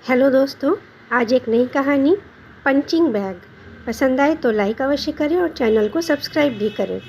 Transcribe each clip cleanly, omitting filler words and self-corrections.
Hello दोस्तों, आज एक नई कहानी पंचिंग बैग। पसंद आए तो लाइक अवश्य करें और चैनल को सब्सक्राइब भी करें।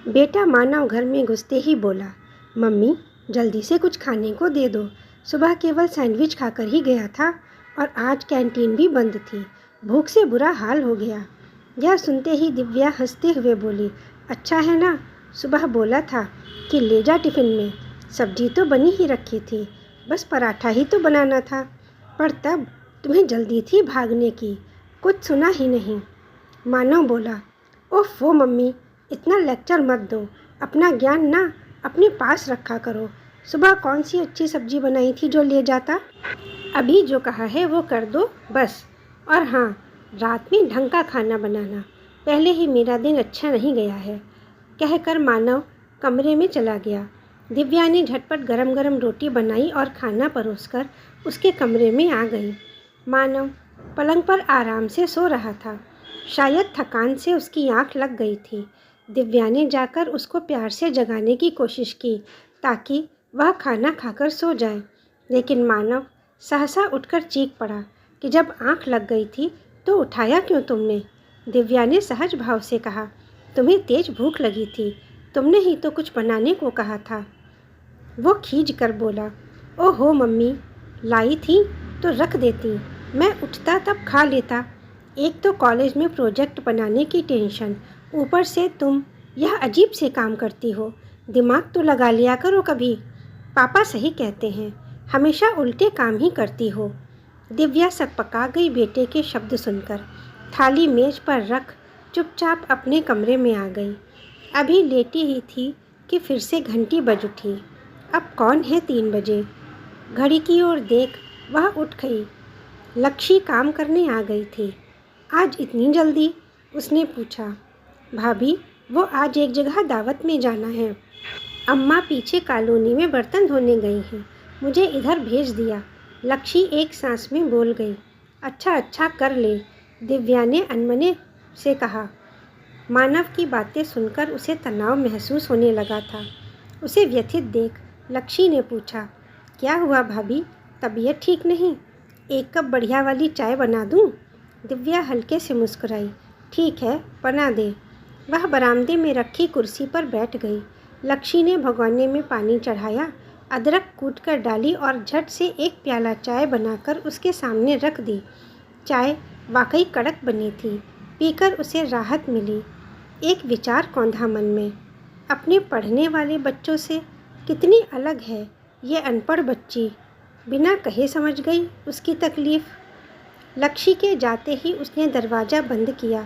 बेटा मानव घर में घुसते ही बोला, मम्मी जल्दी से कुछ खाने को दे दो। सुबह केवल सैंडविच खाकर ही गया था और आज कैंटीन भी बंद थी। भूख से बुरा हाल हो गया। यह सुनते ही दिव्या हंसते हुए बोली, अच्छा है ना, सुबह बोला था कि ले जा टिफ़िन में। सब्जी तो बनी ही रखी थी, बस पराठा ही तो बनाना था। पर तब तुम्हें जल्दी थी भागने की, कुछ सुना ही नहीं। मानव बोला, ओफ़ो मम्मी, इतना लेक्चर मत दो। अपना ज्ञान ना अपने पास रखा करो। सुबह कौन सी अच्छी सब्जी बनाई थी जो ले जाता? अभी जो कहा है वो कर दो बस। और हाँ, रात में ढंग का खाना बनाना। पहले ही मेरा दिन अच्छा नहीं गया है, कहकर मानव कमरे में चला गया। दिव्या ने झटपट गरम गरम रोटी बनाई और खाना परोसकर उसके कमरे में आ गई। मानव पलंग पर आराम से सो रहा था। शायद थकान से उसकी आंख लग गई थी। दिव्या ने जाकर उसको प्यार से जगाने की कोशिश की ताकि वह खाना खाकर सो जाए, लेकिन मानव सहसा उठकर चीख पड़ा कि जब आंख लग गई थी तो उठाया क्यों तुमने? दिव्या ने सहज भाव से कहा, तुम्हें तेज भूख लगी थी, तुमने ही तो कुछ बनाने को कहा था। वो खींच कर बोला, ओहो मम्मी, लाई थी तो रख देती, मैं उठता तब खा लेता। एक तो कॉलेज में प्रोजेक्ट बनाने की टेंशन, ऊपर से तुम यह अजीब से काम करती हो। दिमाग तो लगा लिया करो कभी। पापा सही कहते हैं, हमेशा उल्टे काम ही करती हो। दिव्या सकपका गई बेटे के शब्द सुनकर। थाली मेज पर रख चुपचाप अपने कमरे में आ गई। अभी लेटी ही थी कि फिर से घंटी बज उठी। अब कौन है 3 बजे? घड़ी की ओर देख वह उठ गई। लक्ष्मी काम करने आ गई थी। आज इतनी जल्दी? उसने पूछा। भाभी, वो आज एक जगह दावत में जाना है। अम्मा पीछे कॉलोनी में बर्तन धोने गई हैं, मुझे इधर भेज दिया। लक्ष्मी एक सांस में बोल गई। अच्छा अच्छा कर ले, दिव्या ने अनमने से कहा। मानव की बातें सुनकर उसे तनाव महसूस होने लगा था। उसे व्यथित देख लक्ष्मी ने पूछा, क्या हुआ भाभी, तबीयत ठीक नहीं? एक कप बढ़िया वाली चाय बना दूं? दिव्या हल्के से मुस्कुराई। ठीक है, बना दे। वह बरामदे में रखी कुर्सी पर बैठ गई। लक्ष्मी ने भगोने में पानी चढ़ाया, अदरक कूटकर डाली और झट से एक प्याला चाय बनाकर उसके सामने रख दी। चाय वाकई कड़क बनी थी, पीकर उसे राहत मिली। एक विचार कौंधा मन में, अपने पढ़ने वाले बच्चों से कितनी अलग है ये अनपढ़ बच्ची। बिना कहे समझ गई उसकी तकलीफ़। लक्ष्मी के जाते ही उसने दरवाज़ा बंद किया,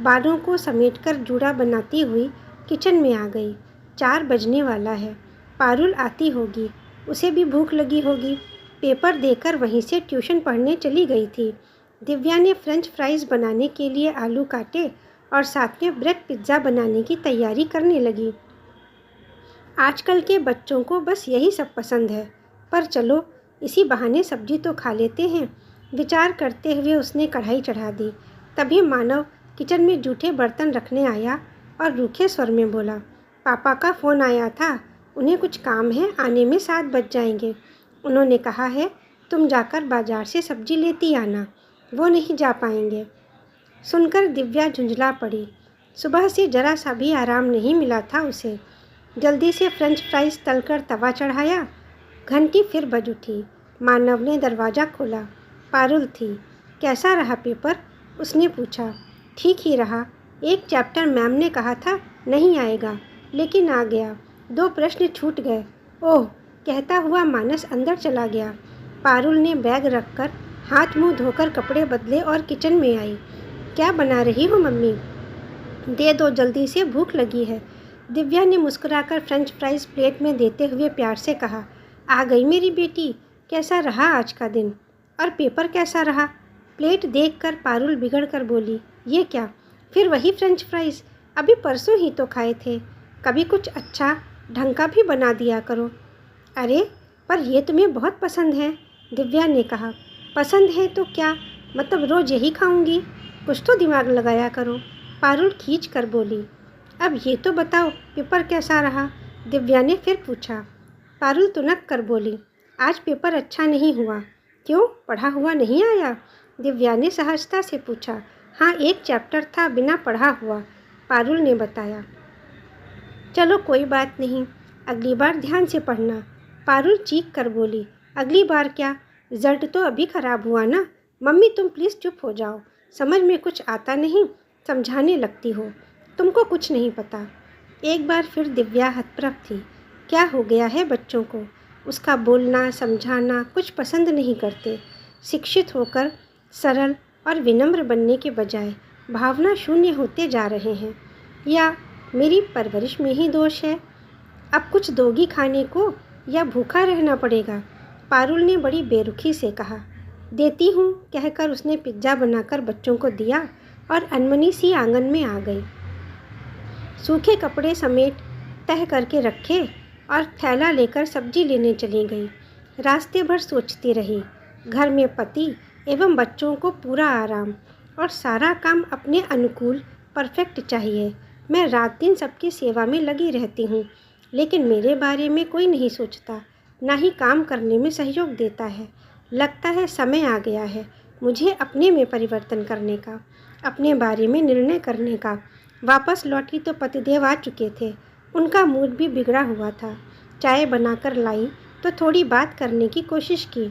बालों को समेटकर जूड़ा बनाती हुई किचन में आ गई। 4 बजने वाला है, पारुल आती होगी, उसे भी भूख लगी होगी। पेपर देकर वहीं से ट्यूशन पढ़ने चली गई थी। दिव्या ने फ्रेंच फ्राइज़ बनाने के लिए आलू काटे और साथ में ब्रेड पिज़्ज़ा बनाने की तैयारी करने लगी। आजकल के बच्चों को बस यही सब पसंद है, पर चलो इसी बहाने सब्जी तो खा लेते हैं। विचार करते हुए उसने कढ़ाई चढ़ा दी। तभी मानव किचन में जूठे बर्तन रखने आया और रूखे स्वर में बोला, पापा का फ़ोन आया था, उन्हें कुछ काम है, आने में 7 बज जाएंगे। उन्होंने कहा है तुम जाकर बाजार से सब्जी लेती आना, वो नहीं जा पाएंगे। सुनकर दिव्या झुंझला पड़ी। सुबह से जरा सा भी आराम नहीं मिला था उसे। जल्दी से फ्रेंच फ्राइज़ तलकर तवा चढ़ाया। घंटी फिर बज उठी। मानव ने दरवाज़ा खोला। पारुल थी। कैसा रहा पेपर? उसने पूछा। ठीक ही रहा, एक चैप्टर मैम ने कहा था नहीं आएगा, लेकिन आ गया। 2 प्रश्न छूट गए। ओह, कहता हुआ मानस अंदर चला गया। पारुल ने बैग रखकर हाथ मुंह धोकर कपड़े बदले और किचन में आई। क्या बना रही हो मम्मी? दे दो जल्दी से, भूख लगी है। दिव्या ने मुस्कुराकर फ्रेंच फ्राइज़ प्लेट में देते हुए प्यार से कहा। आ गई मेरी बेटी, कैसा रहा आज का दिन? और पेपर कैसा रहा? प्लेट देखकर पारुल बिगड़ कर बोली, ये क्या, फिर वही फ्रेंच फ्राइज़? अभी परसों ही तो खाए थे। कभी कुछ अच्छा ढंग का भी बना दिया करो। अरे पर ये तुम्हें बहुत पसंद है, दिव्या ने कहा। पसंद है तो क्या, मतलब रोज़ यही खाऊंगी? कुछ तो दिमाग लगाया करो, पारुल खींच कर बोली। अब ये तो बताओ पेपर कैसा रहा? दिव्या ने फिर पूछा। पारुल तुनक कर बोली, आज पेपर अच्छा नहीं हुआ। क्यों, पढ़ा हुआ नहीं आया? दिव्या ने सहजता से पूछा। हाँ, एक चैप्टर था बिना पढ़ा हुआ, पारुल ने बताया। चलो कोई बात नहीं, अगली बार ध्यान से पढ़ना, पारुल चीख कर बोली। अगली बार क्या? रिजल्ट तो अभी खराब हुआ ना। मम्मी तुम प्लीज़ चुप हो जाओ, समझ में कुछ आता नहीं, समझाने लगती हो, तुमको कुछ नहीं पता। एक बार फिर दिव्या हतप्रभ थी। क्या हो गया है बच्चों को? उसका बोलना समझाना कुछ पसंद नहीं करते। शिक्षित होकर सरल और विनम्र बनने के बजाय भावना शून्य होते जा रहे हैं। या मेरी परवरिश में ही दोष है? अब कुछ दोगी खाने को या भूखा रहना पड़ेगा? पारुल ने बड़ी बेरुखी से कहा। देती हूँ, कहकर उसने पिज्ज़ा बनाकर बच्चों को दिया और अनमनी सी आंगन में आ गई। सूखे कपड़े समेट तह करके रखे और थैला लेकर सब्जी लेने चली गई। रास्ते भर सोचती रही। घर में पति एवं बच्चों को पूरा आराम और सारा काम अपने अनुकूल परफेक्ट चाहिए। मैं रात दिन सबकी सेवा में लगी रहती हूँ, लेकिन मेरे बारे में कोई नहीं सोचता, ना ही काम करने में सहयोग देता है। लगता है समय आ गया है मुझे अपने में परिवर्तन करने का, अपने बारे में निर्णय करने का। वापस लौटी तो पतिदेव आ चुके थे। उनका मूड भी बिगड़ा हुआ था। चाय बनाकर लाई तो थोड़ी बात करने की कोशिश की,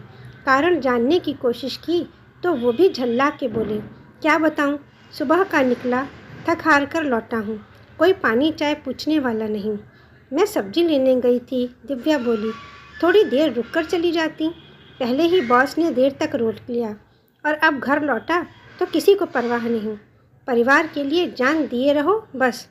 कारण जानने की कोशिश की तो वो भी झल्ला के बोले, क्या बताऊं, सुबह का निकला, थक हार कर लौटा हूँ, कोई पानी चाय पूछने वाला नहीं। मैं सब्जी लेने गई थी, दिव्या बोली, थोड़ी देर रुक कर चली जाती। पहले ही बॉस ने देर तक रोक लिया और अब घर लौटा तो किसी को परवाह नहीं। परिवार के लिए जान दिए रहो बस,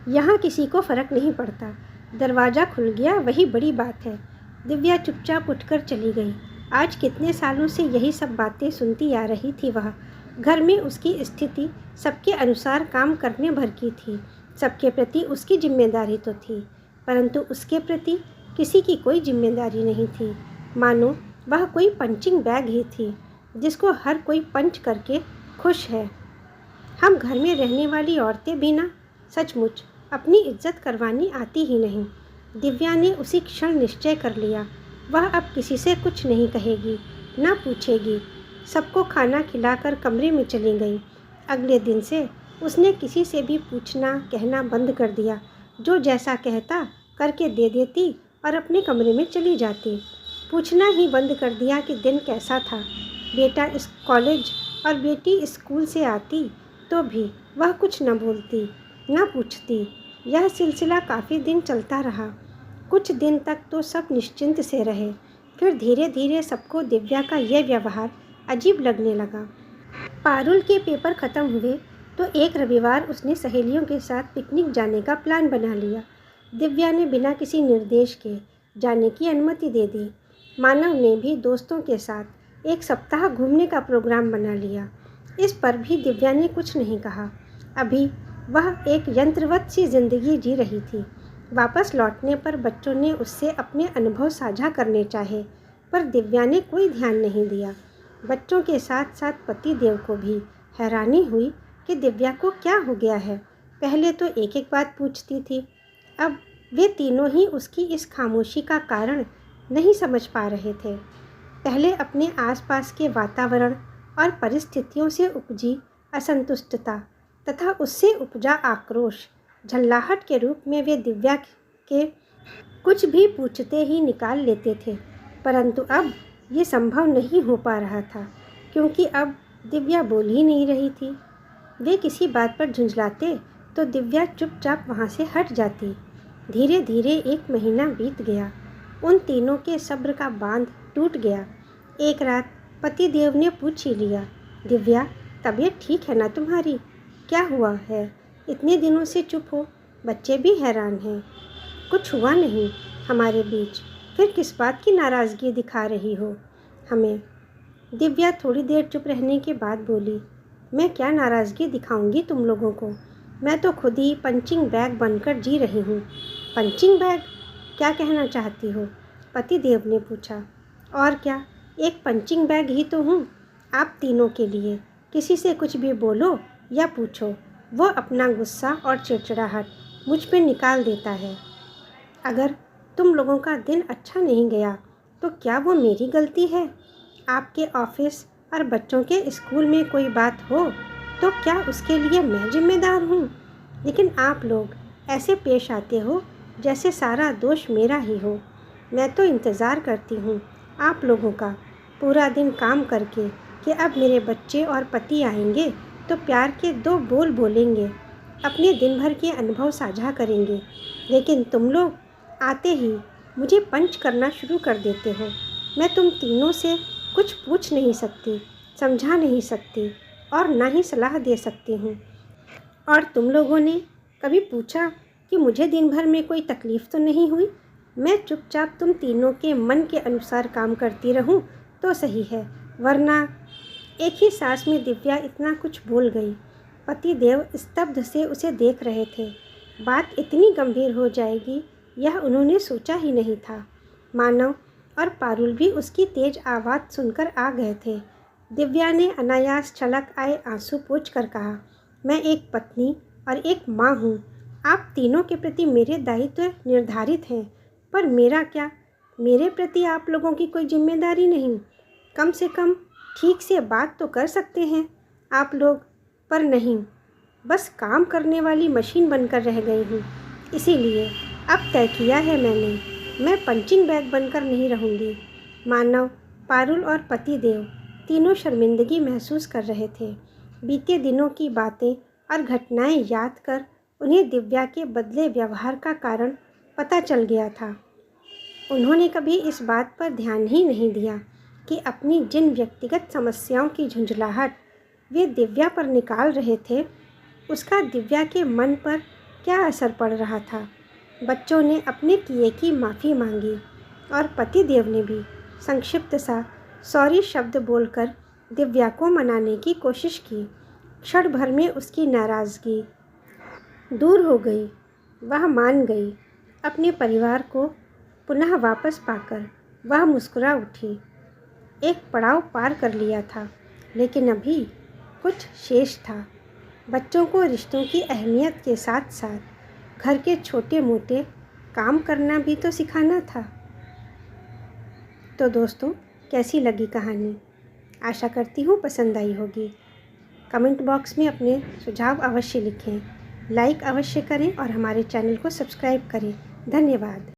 यहाँ किसी को फ़र्क नहीं पड़ता। दरवाज़ा खुल गया, वही बड़ी बात है। दिव्या चुपचाप उठकर चली गई। आज कितने सालों से यही सब बातें सुनती आ रही थी वह। घर में उसकी स्थिति सबके अनुसार काम करने भर की थी। सबके प्रति उसकी जिम्मेदारी तो थी, परंतु उसके प्रति किसी की कोई जिम्मेदारी नहीं थी। मानो वह कोई पंचिंग बैग ही थी, जिसको हर कोई पंच करके खुश है। हम घर में रहने वाली औरतें भी ना सचमुच अपनी इज्जत करवानी आती ही नहीं। दिव्या ने उसी क्षण निश्चय कर लिया, वह अब किसी से कुछ नहीं कहेगी, ना पूछेगी। सबको खाना खिलाकर कमरे में चली गई। अगले दिन से उसने किसी से भी पूछना कहना बंद कर दिया। जो जैसा कहता करके दे देती और अपने कमरे में चली जाती। पूछना ही बंद कर दिया कि दिन कैसा था। बेटा इस कॉलेज और बेटी स्कूल से आती तो भी वह कुछ न बोलती न पूछती। यह सिलसिला काफ़ी दिन चलता रहा। कुछ दिन तक तो सब निश्चिंत से रहे, फिर धीरे धीरे सबको दिव्या का यह व्यवहार अजीब लगने लगा। पारुल के पेपर ख़त्म हुए तो एक रविवार उसने सहेलियों के साथ पिकनिक जाने का प्लान बना लिया। दिव्या ने बिना किसी निर्देश के जाने की अनुमति दे दी। मानव ने भी दोस्तों के साथ एक सप्ताह घूमने का प्रोग्राम बना लिया। इस पर भी दिव्या ने कुछ नहीं कहा। अभी वह एक यंत्रवत सी जिंदगी जी रही थी। वापस लौटने पर बच्चों ने उससे अपने अनुभव साझा करने चाहे, पर दिव्या ने कोई ध्यान नहीं दिया। बच्चों के साथ साथ पति देव को भी हैरानी हुई कि दिव्या को क्या हो गया है। पहले तो एक एक बात पूछती थी, अब वे तीनों ही उसकी इस खामोशी का कारण नहीं समझ पा रहे थे। पहले अपने आसपास के वातावरण और परिस्थितियों से उपजी असंतुष्टता तथा उससे उपजा आक्रोश झल्लाहट के रूप में वे दिव्या के कुछ भी पूछते ही निकाल लेते थे, परंतु अब ये संभव नहीं हो पा रहा था, क्योंकि अब दिव्या बोल ही नहीं रही थी। वे किसी बात पर झुंझलाते तो दिव्या चुपचाप वहाँ से हट जाती। धीरे धीरे 1 महीना बीत गया। उन तीनों के सब्र का बांध टूट गया। एक रात पति देव ने पूछ ही लिया, दिव्या तबीयत ठीक है ना तुम्हारी? क्या हुआ है, इतने दिनों से चुप हो? बच्चे भी हैरान हैं। कुछ हुआ नहीं हमारे बीच, फिर किस बात की नाराज़गी दिखा रही हो हमें? दिव्या थोड़ी देर चुप रहने के बाद बोली, मैं क्या नाराज़गी दिखाऊंगी तुम लोगों को? मैं तो खुद ही पंचिंग बैग बनकर जी रही हूँ। Punching bag? क्या कहना चाहती हो? पति देव ने पूछा। और क्या, एक पंचिंग बैग ही तो हूँ आप तीनों के लिए। किसी से कुछ भी बोलो या पूछो, वो अपना गुस्सा और चिड़चिड़ाहट मुझ पे निकाल देता है। अगर तुम लोगों का दिन अच्छा नहीं गया तो क्या वो मेरी गलती है? आपके ऑफिस और बच्चों के स्कूल में कोई बात हो तो क्या उसके लिए मैं जिम्मेदार हूँ? लेकिन आप लोग ऐसे पेश आते हो जैसे सारा दोष मेरा ही हो। मैं तो इंतज़ार करती हूँ आप लोगों का पूरा दिन काम करके कि अब मेरे बच्चे और पति आएंगे तो प्यार के 2 बोल बोलेंगे, अपने दिन भर के अनुभव साझा करेंगे। लेकिन तुम लोग आते ही मुझे पंच करना शुरू कर देते हो। मैं तुम तीनों से कुछ पूछ नहीं सकती, समझा नहीं सकती और ना ही सलाह दे सकती हूँ। और तुम लोगों ने कभी पूछा कि मुझे दिन भर में कोई तकलीफ़ तो नहीं हुई? मैं चुपचाप तुम तीनों के मन के अनुसार काम करती रहूं तो सही है, वरना। एक ही सांस में दिव्या इतना कुछ बोल गई। पतिदेव स्तब्ध से उसे देख रहे थे। बात इतनी गंभीर हो जाएगी यह उन्होंने सोचा ही नहीं था। मानव और पारुल भी उसकी तेज आवाज़ सुनकर आ गए थे। दिव्या ने अनायास छलक आए आंसू पोंछकर कहा, मैं एक पत्नी और एक माँ हूँ। आप तीनों के प्रति मेरे दायित्व निर्धारित हैं, पर मेरा क्या? मेरे प्रति आप लोगों की कोई जिम्मेदारी नहीं। कम से कम ठीक से बात तो कर सकते हैं आप लोग, पर नहीं, बस काम करने वाली मशीन बनकर रह गई हूँ। इसीलिए अब तय किया है मैंने, मैं पंचिंग बैग बनकर नहीं रहूँगी। मानव, पारुल और पतिदेव तीनों शर्मिंदगी महसूस कर रहे थे। बीते दिनों की बातें और घटनाएं याद कर उन्हें दिव्या के बदले व्यवहार का कारण पता चल गया था। उन्होंने कभी इस बात पर ध्यान ही नहीं दिया कि अपनी जिन व्यक्तिगत समस्याओं की झुंझलाहट वे दिव्या पर निकाल रहे थे, उसका दिव्या के मन पर क्या असर पड़ रहा था। बच्चों ने अपने किए की माफ़ी मांगी और पतिदेव ने भी संक्षिप्त सा सॉरी शब्द बोलकर दिव्या को मनाने की कोशिश की। क्षण भर में उसकी नाराज़गी दूर हो गई। वह मान गई। अपने परिवार को पुनः वापस पाकर वह मुस्कुरा उठी। एक पड़ाव पार कर लिया था, लेकिन अभी कुछ शेष था। बच्चों को रिश्तों की अहमियत के साथ साथ घर के छोटे मोटे काम करना भी तो सिखाना था। तो दोस्तों, कैसी लगी कहानी? आशा करती हूँ पसंद आई होगी। कमेंट बॉक्स में अपने सुझाव अवश्य लिखें, लाइक अवश्य करें और हमारे चैनल को सब्सक्राइब करें। धन्यवाद।